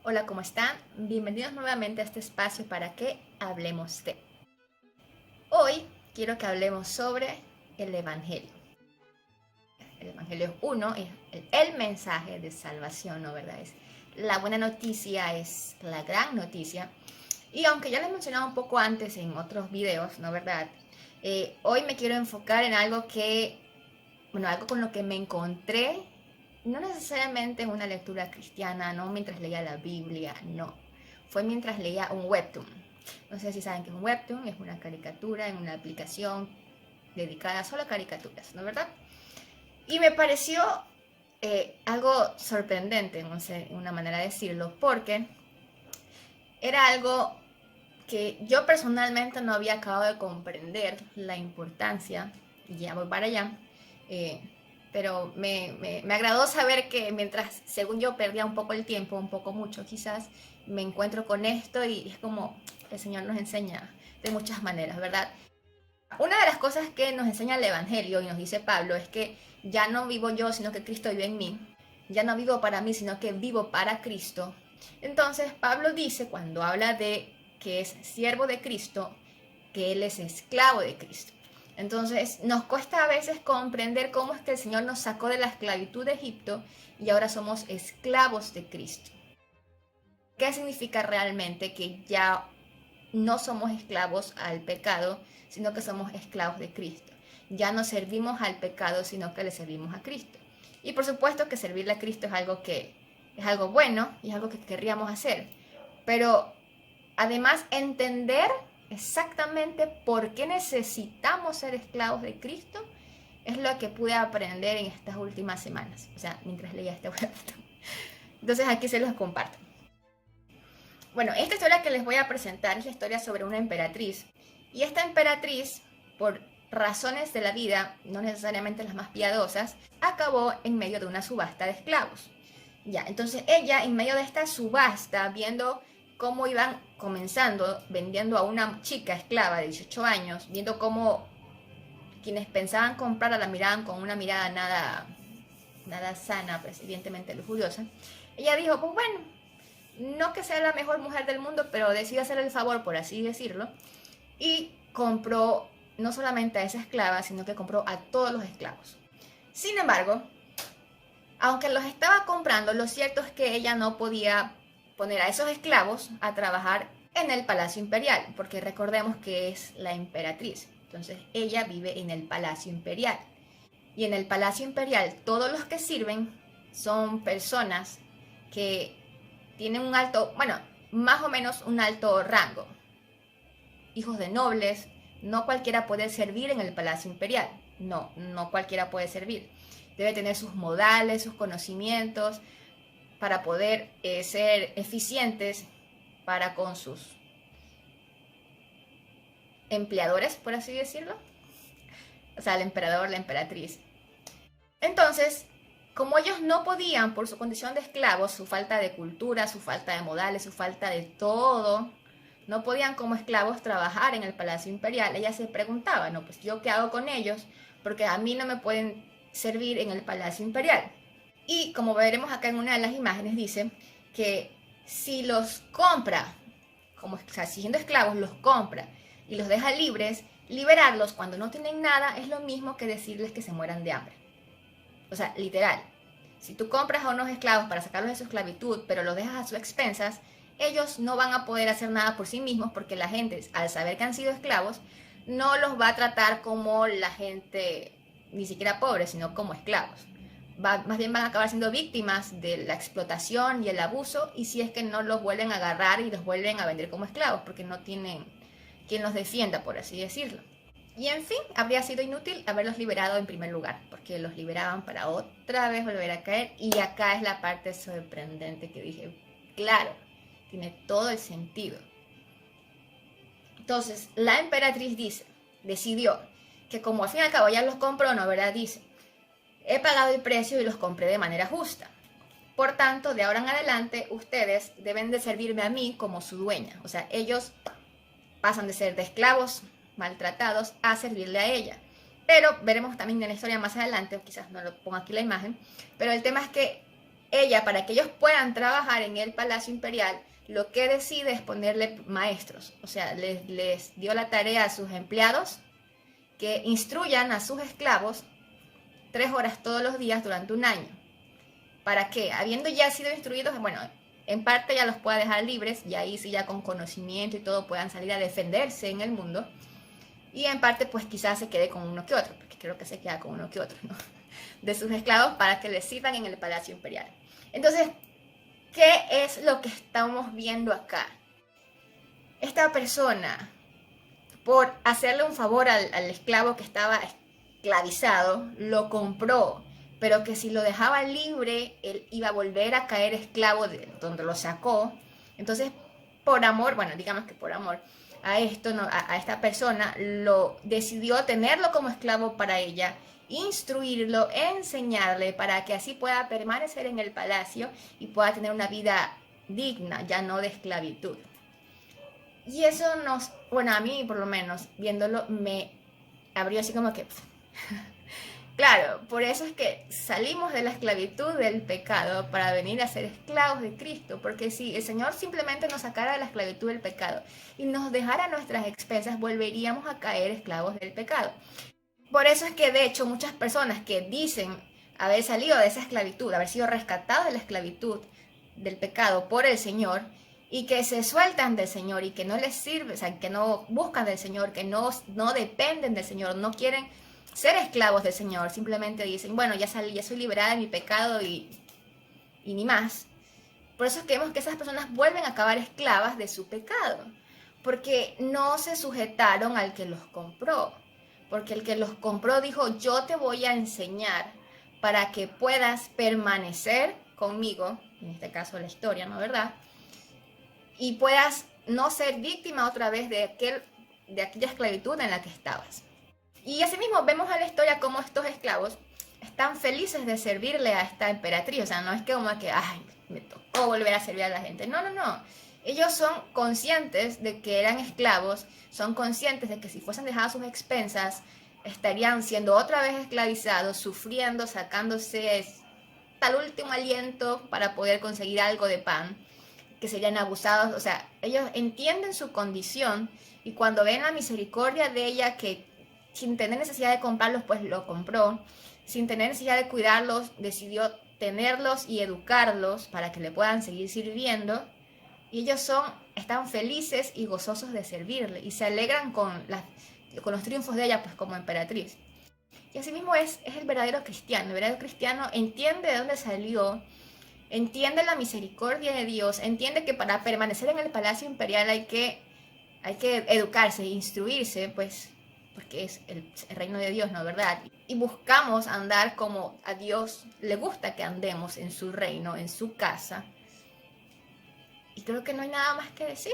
Hola, ¿cómo están? Bienvenidos nuevamente a este espacio para que hablemos de. Hoy quiero que hablemos sobre el Evangelio. El Evangelio es uno, es el mensaje de salvación, ¿no? ¿Verdad? Es la buena noticia, es la gran noticia. Y aunque ya les he mencionado un poco antes en otros videos, ¿no? ¿Verdad? Hoy me quiero enfocar en algo algo con lo que me encontré, no necesariamente en una lectura cristiana, no mientras leía la Biblia, no. Fue mientras leía un webtoon. No sé si saben que es un webtoon, es una caricatura en una aplicación dedicada solo a caricaturas, ¿no es verdad? Y me pareció algo sorprendente, no sé, una manera de decirlo, porque era algo que yo personalmente no había acabado de comprender la importancia, y ya voy para allá, eh, pero me agradó saber que mientras, según yo, perdía un poco el tiempo, un poco mucho quizás, me encuentro con esto y es como el Señor nos enseña de muchas maneras, ¿verdad? Una de las cosas que nos enseña el Evangelio y nos dice Pablo es que ya no vivo yo, sino que Cristo vive en mí. Ya no vivo para mí, sino que vivo para Cristo. Entonces Pablo dice, cuando habla de que es siervo de Cristo, que él es esclavo de Cristo. Entonces nos cuesta a veces comprender cómo es que el Señor nos sacó de la esclavitud de Egipto y ahora somos esclavos de Cristo. ¿Qué significa realmente que ya no somos esclavos al pecado, sino que somos esclavos de Cristo? Ya no servimos al pecado, sino que le servimos a Cristo. Y por supuesto que servirle a Cristo es algo bueno y es algo que querríamos hacer. Pero además entender exactamente por qué necesitamos ser esclavos de Cristo es lo que pude aprender en estas últimas semanas, o sea, mientras leía este webtoon. Entonces aquí se los comparto. Bueno, esta historia que les voy a presentar es la historia sobre una emperatriz. Y esta emperatriz, por razones de la vida, no necesariamente las más piadosas, acabó en medio de una subasta de esclavos. Ya, entonces ella, en medio de esta subasta, viendo cómo iban comenzando, vendiendo a una chica esclava de 18 años, viendo cómo quienes pensaban comprarla la miraban con una mirada nada sana, pues evidentemente lujuriosa, ella dijo, pues bueno, no que sea la mejor mujer del mundo, pero decidió hacer el favor, por así decirlo, y compró no solamente a esa esclava, sino que compró a todos los esclavos. Sin embargo, aunque los estaba comprando, lo cierto es que ella no podía poner a esos esclavos a trabajar en el Palacio Imperial, porque recordemos que es la emperatriz. Entonces ella vive en el Palacio Imperial. Y en el Palacio Imperial todos los que sirven son personas que tienen un alto, bueno, más o menos un alto rango. Hijos de nobles, no cualquiera puede servir en el Palacio Imperial. No cualquiera puede servir. Debe tener sus modales, sus conocimientos para poder ser eficientes para con sus empleadores, por así decirlo. O sea, el emperador, la emperatriz. Entonces, como ellos no podían, por su condición de esclavos, su falta de cultura, su falta de modales, su falta de todo, no podían como esclavos trabajar en el Palacio Imperial, ella se preguntaba, no, pues yo qué hago con ellos, porque a mí no me pueden servir en el Palacio Imperial. Y como veremos acá en una de las imágenes, dice que si los compra, como o sea, siendo esclavos, los compra y los deja libres, liberarlos cuando no tienen nada es lo mismo que decirles que se mueran de hambre. O sea, literal. Si tú compras a unos esclavos para sacarlos de su esclavitud, pero los dejas a sus expensas, ellos no van a poder hacer nada por sí mismos porque la gente, al saber que han sido esclavos, no los va a tratar como la gente, ni siquiera pobre, sino como esclavos. Más bien van a acabar siendo víctimas de la explotación y el abuso, y si es que no los vuelven a agarrar y los vuelven a vender como esclavos, porque no tienen quien los defienda, por así decirlo. Y en fin, habría sido inútil haberlos liberado en primer lugar, porque los liberaban para otra vez volver a caer. Y acá es la parte sorprendente que dije, claro, tiene todo el sentido. Entonces, la emperatriz decidió que como al fin y al cabo ya los compró, ¿no? ¿Verdad? Dice, he pagado el precio y los compré de manera justa. Por tanto, de ahora en adelante, ustedes deben de servirme a mí como su dueña. O sea, ellos pasan de ser de esclavos maltratados a servirle a ella. Pero veremos también en la historia más adelante, quizás no lo pongo aquí la imagen, pero el tema es que ella, para que ellos puedan trabajar en el Palacio Imperial, lo que decide es ponerle maestros. O sea, les dio la tarea a sus empleados que instruyan a sus esclavos 3 horas todos los días durante un año. ¿Para qué? Habiendo ya sido instruidos, bueno, en parte ya los pueda dejar libres, y ahí sí ya con conocimiento y todo puedan salir a defenderse en el mundo. Y en parte pues quizás se quede con uno que otro, porque creo que se queda con uno que otro, ¿no? De sus esclavos para que les sirvan en el Palacio Imperial. Entonces, ¿qué es lo que estamos viendo acá? Esta persona, por hacerle un favor al esclavo que estaba esclavizado, lo compró, pero que si lo dejaba libre, él iba a volver a caer esclavo de donde lo sacó. Entonces, por amor, bueno, digamos que por amor a esto, no, a esta persona, lo decidió tenerlo como esclavo para ella, instruirlo, enseñarle para que así pueda permanecer en el palacio y pueda tener una vida digna, ya no de esclavitud. Y eso bueno, a mí por lo menos, viéndolo, me abrió así como que... Claro, por eso es que salimos de la esclavitud del pecado para venir a ser esclavos de Cristo, porque si el Señor simplemente nos sacara de la esclavitud del pecado y nos dejara a nuestras expensas, volveríamos a caer esclavos del pecado. Por eso es que de hecho muchas personas que dicen haber salido de esa esclavitud, haber sido rescatados de la esclavitud del pecado por el Señor, y que se sueltan del Señor y que no les sirve, o sea, que no buscan del Señor, que no dependen del Señor, no quieren ser esclavos del Señor, simplemente dicen, bueno, ya salí, ya soy liberada de mi pecado y ni más. Por eso es que vemos que esas personas vuelven a acabar esclavas de su pecado, porque no se sujetaron al que los compró, porque el que los compró dijo, yo te voy a enseñar para que puedas permanecer conmigo, en este caso la historia, ¿no? ¿Verdad? Y puedas no ser víctima otra vez de aquella esclavitud en la que estabas. Y asimismo vemos a la historia cómo estos esclavos están felices de servirle a esta emperatriz. O sea, no es que como que, ay, me tocó volver a servir a la gente. No, no, no. Ellos son conscientes de que eran esclavos, son conscientes de que si fuesen dejados a sus expensas, estarían siendo otra vez esclavizados, sufriendo, sacándose hasta el último aliento para poder conseguir algo de pan, que serían abusados. O sea, ellos entienden su condición y cuando ven la misericordia de ella, que sin tener necesidad de comprarlos, pues lo compró, sin tener necesidad de cuidarlos, decidió tenerlos y educarlos para que le puedan seguir sirviendo, y ellos están felices y gozosos de servirle y se alegran con los triunfos de ella, pues como emperatriz. Y asimismo es el verdadero cristiano. El verdadero cristiano entiende de dónde salió, entiende la misericordia de Dios, entiende que para permanecer en el Palacio Imperial hay que educarse, instruirse, pues porque es el reino de Dios, ¿no? ¿Verdad? Y buscamos andar como a Dios le gusta que andemos en su reino, en su casa. Y creo que no hay nada más que decir.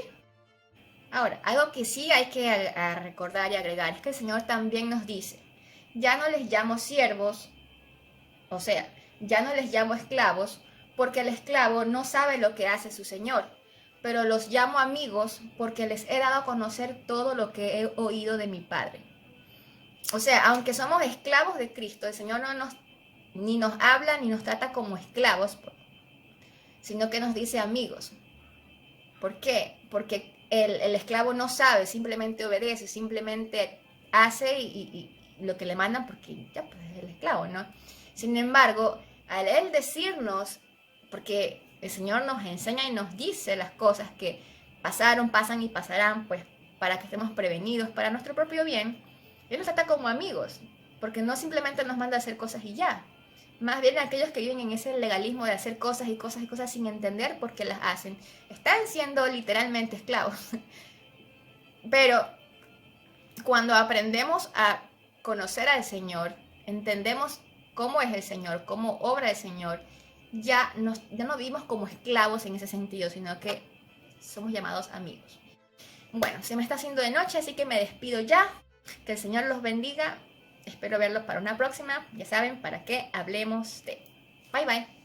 Ahora, algo que sí hay que recordar y agregar es que el Señor también nos dice, ya no les llamo siervos, o sea, ya no les llamo esclavos, porque el esclavo no sabe lo que hace su Señor, pero los llamo amigos porque les he dado a conocer todo lo que he oído de mi Padre. O sea, aunque somos esclavos de Cristo, el Señor ni nos habla ni nos trata como esclavos, sino que nos dice amigos. ¿Por qué? Porque el esclavo no sabe, simplemente obedece, simplemente hace y lo que le mandan porque ya pues es el esclavo, ¿no? Sin embargo, al Él decirnos, porque el Señor nos enseña y nos dice las cosas que pasaron, pasan y pasarán, pues para que estemos prevenidos, para nuestro propio bien, Él nos trata como amigos, porque no simplemente nos manda a hacer cosas y ya. Más bien aquellos que viven en ese legalismo de hacer cosas y cosas y cosas sin entender por qué las hacen, están siendo literalmente esclavos. Pero cuando aprendemos a conocer al Señor, entendemos cómo es el Señor, cómo obra el Señor, ya no vivimos como esclavos en ese sentido, sino que somos llamados amigos. Bueno, se me está haciendo de noche, así que me despido ya. Que el Señor los bendiga. Espero verlos para una próxima. Ya saben, para que hablemos de. Bye, bye.